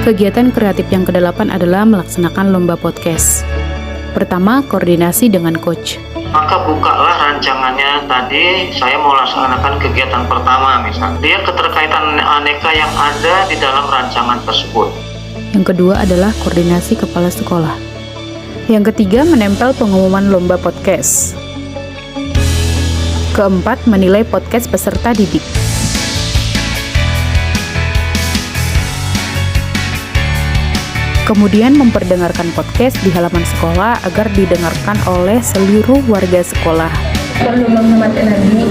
Kegiatan kreatif yang kedelapan adalah melaksanakan lomba podcast. Pertama, koordinasi dengan coach. Maka bukalah rancangannya tadi, saya mau laksanakan kegiatan pertama misalnya. Lihat keterkaitan aneka yang ada di dalam rancangan tersebut. Yang kedua adalah koordinasi kepala sekolah. Yang ketiga, menempel pengumuman lomba podcast. Keempat, menilai podcast peserta didik. Kemudian memperdengarkan podcast di halaman sekolah agar didengarkan oleh seluruh warga sekolah. Perlu menghemat energi,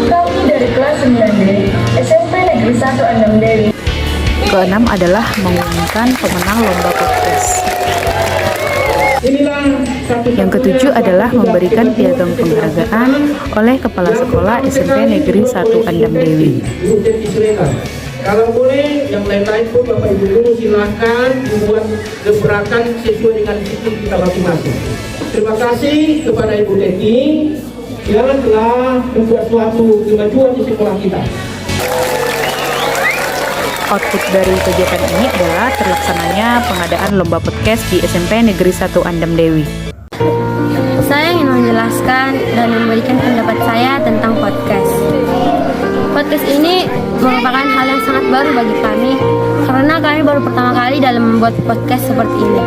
kami dari kelas 9D, SMP Negeri 1 Andam Dewi. Keenam adalah mengumumkan pemenang lomba podcast. Yang ketujuh adalah memberikan piagam penghargaan oleh Kepala Sekolah SMP Negeri 1 Andam Dewi. Kalau boleh, yang lain-lain pun Bapak Ibu Guru silakan membuat gebrakan sesuai dengan skill kita masing-masing. Terima kasih kepada Ibu Teti yang telah membuat suatu kemajuan di sekolah kita. Output dari kegiatan ini adalah terlaksananya pengadaan lomba podcast di SMP Negeri 1 Andam Dewi. Saya ingin menjelaskan dan memberikan pendapat saya tentang podcast. Podcast ini merupakan hal yang sangat baru bagi kami karena kami baru pertama kali dalam membuat podcast seperti ini.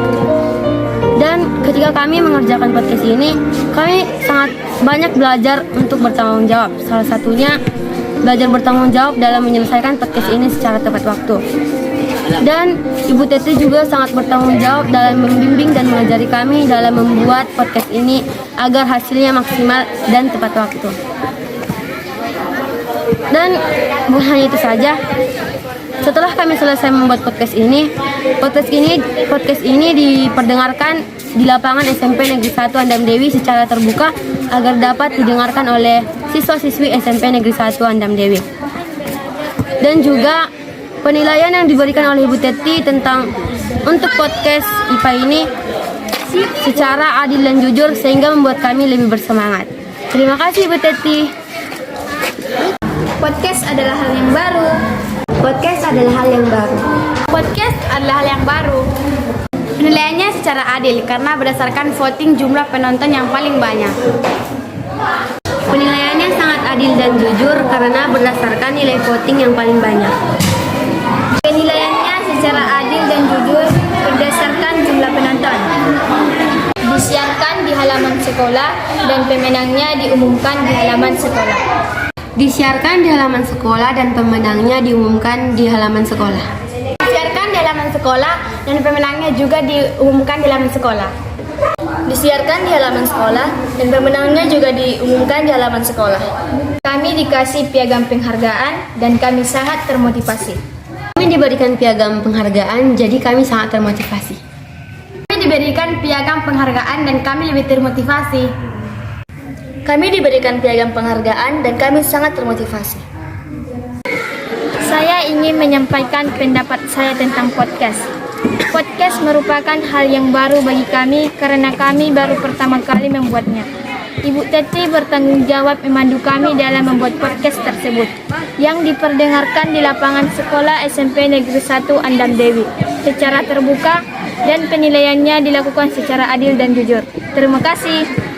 Dan ketika kami mengerjakan podcast ini, kami sangat banyak belajar untuk bertanggung jawab. Salah satunya belajar bertanggung jawab dalam menyelesaikan podcast ini secara tepat waktu. Dan Ibu Teti juga sangat bertanggung jawab dalam membimbing dan mengajari kami dalam membuat podcast ini agar hasilnya maksimal dan tepat waktu. Dan bukan hanya itu saja, setelah kami selesai membuat podcast ini diperdengarkan di lapangan SMP Negeri 1 Andam Dewi secara terbuka agar dapat didengarkan oleh siswa-siswi SMP Negeri 1 Andam Dewi. Dan juga penilaian yang diberikan oleh Ibu Teti untuk podcast IPA ini secara adil dan jujur sehingga membuat kami lebih bersemangat. Terima kasih Ibu Teti. Podcast adalah hal yang baru. Podcast adalah hal yang baru. Podcast adalah hal yang baru. Penilaiannya secara adil karena berdasarkan voting jumlah penonton yang paling banyak. Penilaiannya sangat adil dan jujur karena berdasarkan nilai voting yang paling banyak. Penilaiannya secara adil dan jujur berdasarkan jumlah penonton. Disiarkan di halaman sekolah dan pemenangnya diumumkan di halaman sekolah. Disiarkan di halaman sekolah dan pemenangnya diumumkan di halaman sekolah. Disiarkan di halaman sekolah dan pemenangnya juga diumumkan di halaman sekolah. Disiarkan di halaman sekolah dan pemenangnya juga diumumkan di halaman sekolah. Kami dikasih piagam penghargaan dan kami sangat termotivasi. Kami diberikan piagam penghargaan, jadi kami sangat termotivasi. Kami diberikan piagam penghargaan dan kami lebih termotivasi. Kami diberikan piagam penghargaan dan kami sangat termotivasi. Saya ingin menyampaikan pendapat saya tentang podcast. Podcast merupakan hal yang baru bagi kami karena kami baru pertama kali membuatnya. Ibu Teti bertanggung jawab memandu kami dalam membuat podcast tersebut yang diperdengarkan di lapangan sekolah SMP Negeri 1 Andam Dewi secara terbuka dan penilaiannya dilakukan secara adil dan jujur. Terima kasih.